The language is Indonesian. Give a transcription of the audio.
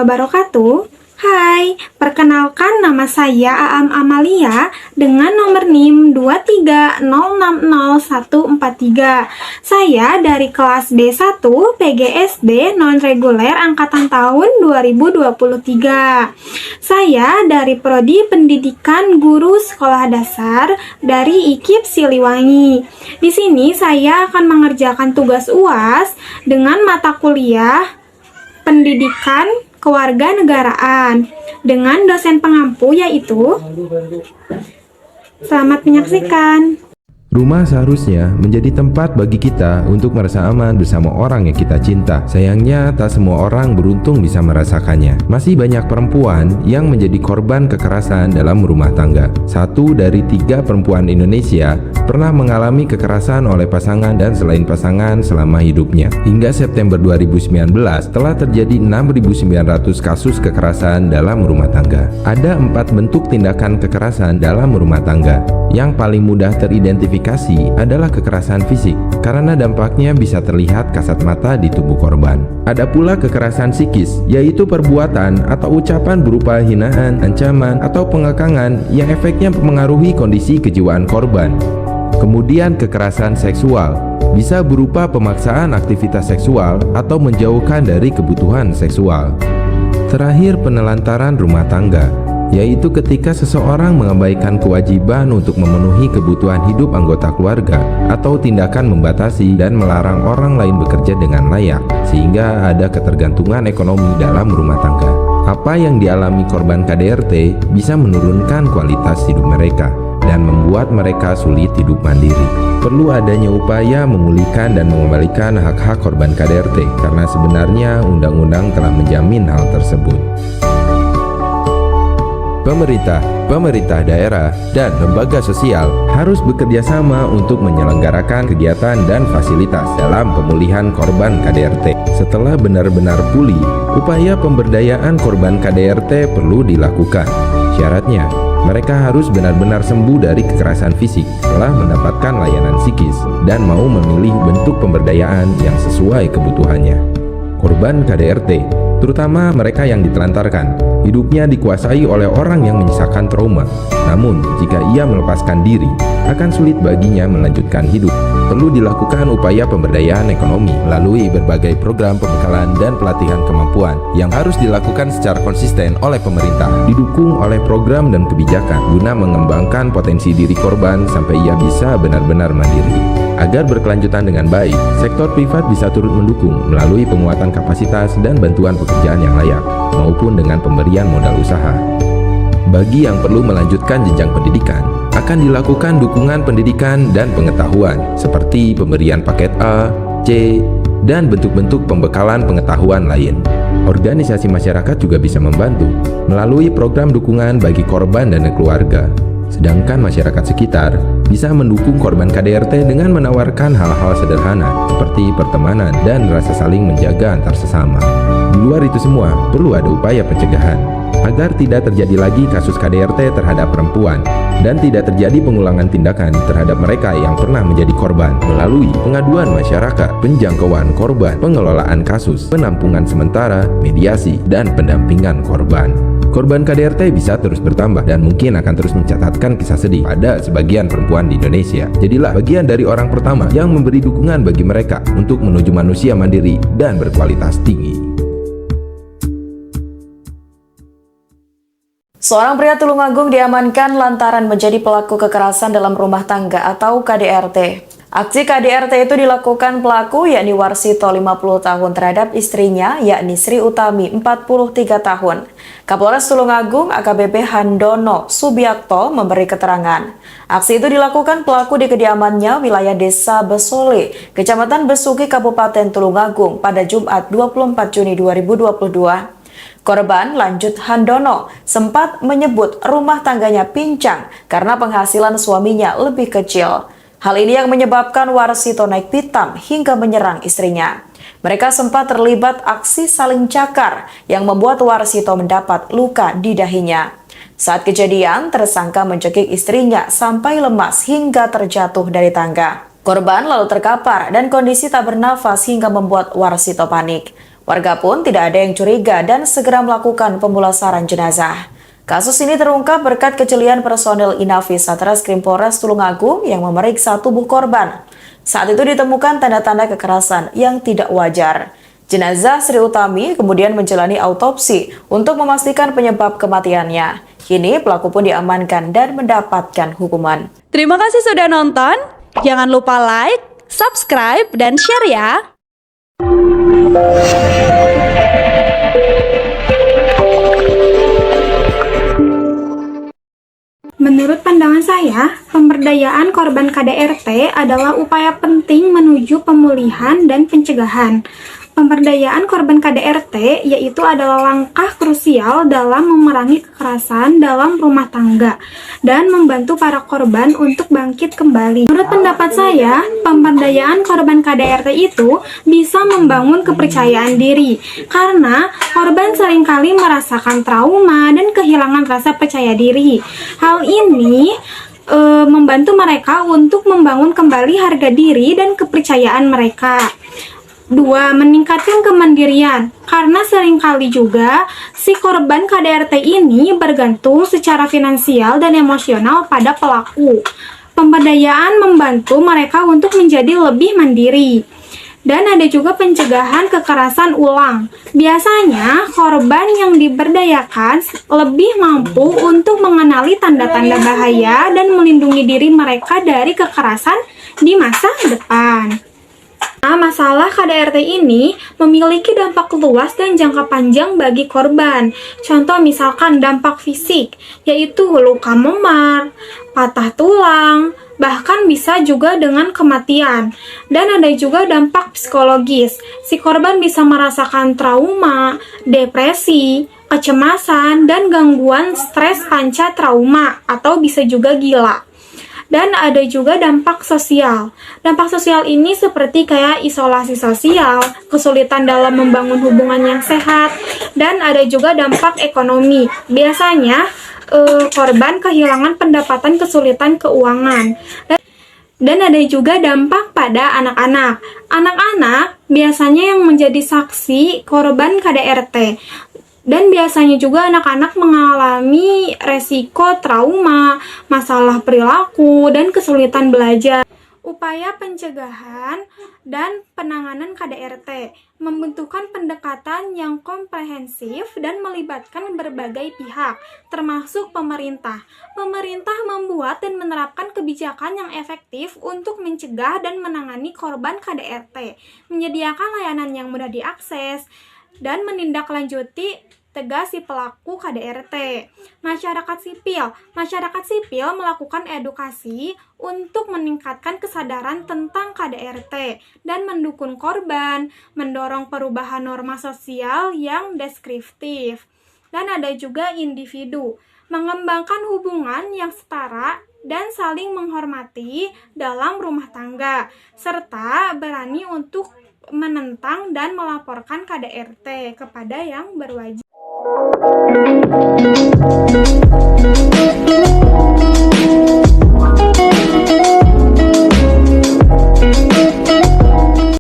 wabarakatuh. Hai, perkenalkan nama saya Aam Amalia dengan nomor NIM 230600143. Saya dari kelas B1 PGSD non-reguler angkatan tahun 2023. Saya dari Prodi Pendidikan Guru Sekolah Dasar dari IKIP Siliwangi. Di sini saya akan mengerjakan tugas UAS dengan mata kuliah Pendidikan Kewarganegaraan dengan dosen pengampu yaitu. Selamat menyaksikan. Rumah seharusnya menjadi tempat bagi kita untuk merasa aman bersama orang yang kita cinta. Sayangnya, tak semua orang beruntung bisa merasakannya. Masih banyak perempuan yang menjadi korban kekerasan dalam rumah tangga. 1 dari 3 perempuan Indonesia pernah mengalami kekerasan oleh pasangan dan selain pasangan selama hidupnya. Hingga September 2019, telah terjadi 6.900 kasus kekerasan dalam rumah tangga. Ada 4 bentuk tindakan kekerasan dalam rumah tangga. Yang paling mudah teridentifikasi adalah kekerasan fisik, karena dampaknya bisa terlihat kasat mata di tubuh korban. Ada pula kekerasan psikis, yaitu perbuatan atau ucapan berupa hinaan, ancaman, atau pengekangan yang efeknya mempengaruhi kondisi kejiwaan korban. Kemudian kekerasan seksual, bisa berupa pemaksaan aktivitas seksual atau menjauhkan dari kebutuhan seksual. Terakhir, penelantaran rumah tangga, yaitu ketika seseorang mengabaikan kewajiban untuk memenuhi kebutuhan hidup anggota keluarga atau tindakan membatasi dan melarang orang lain bekerja dengan layak, sehingga ada ketergantungan ekonomi dalam rumah tangga. Apa yang dialami korban KDRT bisa menurunkan kualitas hidup mereka dan membuat mereka sulit hidup mandiri. Perlu adanya upaya memulihkan dan mengembalikan hak-hak korban KDRT, karena sebenarnya undang-undang telah menjamin hal tersebut. Pemerintah daerah, dan lembaga sosial harus bekerja sama untuk menyelenggarakan kegiatan dan fasilitas dalam pemulihan korban KDRT. Setelah benar-benar pulih, upaya pemberdayaan korban KDRT perlu dilakukan. Syaratnya, mereka harus benar-benar sembuh dari kekerasan fisik, telah mendapatkan layanan psikis, dan mau memilih bentuk pemberdayaan yang sesuai kebutuhannya. Korban KDRT, terutama mereka yang ditelantarkan, hidupnya dikuasai oleh orang yang menyisakan trauma. Namun, jika ia melepaskan diri, akan sulit baginya melanjutkan hidup. Perlu dilakukan upaya pemberdayaan ekonomi melalui berbagai program pembekalan dan pelatihan kemampuan yang harus dilakukan secara konsisten oleh pemerintah, didukung oleh program dan kebijakan guna mengembangkan potensi diri korban sampai ia bisa benar-benar mandiri. Agar berkelanjutan dengan baik, sektor privat bisa turut mendukung melalui penguatan kapasitas dan bantuan pekerjaan yang layak, maupun dengan pemberian modal usaha. Bagi yang perlu melanjutkan jenjang pendidikan, akan dilakukan dukungan pendidikan dan pengetahuan, seperti pemberian paket A, C, dan bentuk-bentuk pembekalan pengetahuan lain. Organisasi masyarakat juga bisa membantu melalui program dukungan bagi korban dan keluarga. Sedangkan masyarakat sekitar bisa mendukung korban KDRT dengan menawarkan hal-hal sederhana seperti pertemanan dan rasa saling menjaga antar sesama. Di luar itu semua, perlu ada upaya pencegahan agar tidak terjadi lagi kasus KDRT terhadap perempuan dan tidak terjadi pengulangan tindakan terhadap mereka yang pernah menjadi korban melalui pengaduan masyarakat, penjangkauan korban, pengelolaan kasus, penampungan sementara, mediasi, dan pendampingan korban. Korban KDRT bisa terus bertambah dan mungkin akan terus mencatatkan kisah sedih pada sebagian perempuan di Indonesia. Jadilah bagian dari orang pertama yang memberi dukungan bagi mereka untuk menuju manusia mandiri dan berkualitas tinggi. Seorang pria Tulungagung diamankan lantaran menjadi pelaku kekerasan dalam rumah tangga atau KDRT. Aksi KDRT itu dilakukan pelaku yakni Warsito 50 tahun terhadap istrinya yakni Sri Utami 43 tahun. Kapolres Tulungagung AKBP Handono Subiakto memberi keterangan. Aksi itu dilakukan pelaku di kediamannya wilayah Desa Besole, Kecamatan Besuki, Kabupaten Tulungagung pada Jumat 24 Juni 2022. Korban, lanjut Handono, sempat menyebut rumah tangganya pincang karena penghasilan suaminya lebih kecil. Hal ini yang menyebabkan Warsito naik pitam hingga menyerang istrinya. Mereka sempat terlibat aksi saling cakar yang membuat Warsito mendapat luka di dahinya. Saat kejadian, tersangka mencekik istrinya sampai lemas hingga terjatuh dari tangga. Korban lalu terkapar dan kondisi tak bernafas hingga membuat Warsito panik. Warga pun tidak ada yang curiga dan segera melakukan pemulasaran jenazah. Kasus ini terungkap berkat kejelian personel Inafis Satreskrim Polres Tulungagung yang memeriksa tubuh korban. Saat itu ditemukan tanda-tanda kekerasan yang tidak wajar. Jenazah Sri Utami kemudian menjalani autopsi untuk memastikan penyebab kematiannya. Kini pelaku pun diamankan dan mendapatkan hukuman. Terima kasih sudah nonton. Jangan lupa like, subscribe, dan share ya. Menurut pandangan saya, pemberdayaan korban KDRT adalah upaya penting menuju pemulihan dan pencegahan. Pemberdayaan korban KDRT yaitu adalah langkah krusial dalam memerangi kekerasan dalam rumah tangga dan membantu para korban untuk bangkit kembali. Menurut pendapat saya, pemberdayaan korban KDRT itu bisa membangun kepercayaan diri karena korban seringkali merasakan trauma dan kehilangan rasa percaya diri. Hal ini membantu mereka untuk membangun kembali harga diri dan kepercayaan mereka. 2. Meningkatkan kemandirian, karena seringkali juga si korban KDRT ini bergantung secara finansial dan emosional pada pelaku. Pemberdayaan membantu mereka untuk menjadi lebih mandiri. Dan ada juga pencegahan kekerasan ulang. Biasanya korban yang diberdayakan lebih mampu untuk mengenali tanda-tanda bahaya dan melindungi diri mereka dari kekerasan di masa depan. Nah, masalah KDRT ini memiliki dampak luas dan jangka panjang bagi korban. Contoh misalkan dampak fisik, yaitu luka memar, patah tulang, bahkan bisa juga dengan kematian. Dan ada juga dampak psikologis. Si korban bisa merasakan trauma, depresi, kecemasan, dan gangguan stres pasca trauma, atau bisa juga gila. Dan ada juga dampak sosial. Dampak sosial ini seperti kayak isolasi sosial, kesulitan dalam membangun hubungan yang sehat, dan ada juga dampak ekonomi. Biasanya korban kehilangan pendapatan, kesulitan keuangan. Dan ada juga dampak pada anak-anak. Anak-anak biasanya yang menjadi saksi korban KDRT. Dan biasanya juga anak-anak mengalami resiko trauma, masalah perilaku, dan kesulitan belajar. Upaya pencegahan dan penanganan KDRT membentukkan pendekatan yang komprehensif dan melibatkan berbagai pihak, termasuk pemerintah. Pemerintah membuat dan menerapkan kebijakan yang efektif untuk mencegah dan menangani korban KDRT, menyediakan layanan yang mudah diakses, dan menindaklanjuti tegas si pelaku KDRT. Masyarakat sipil melakukan edukasi untuk meningkatkan kesadaran tentang KDRT dan mendukung korban, mendorong perubahan norma sosial yang deskriptif. Dan ada juga individu, mengembangkan hubungan yang setara dan saling menghormati dalam rumah tangga, serta berani untuk menentang dan melaporkan KDRT kepada yang berwajib.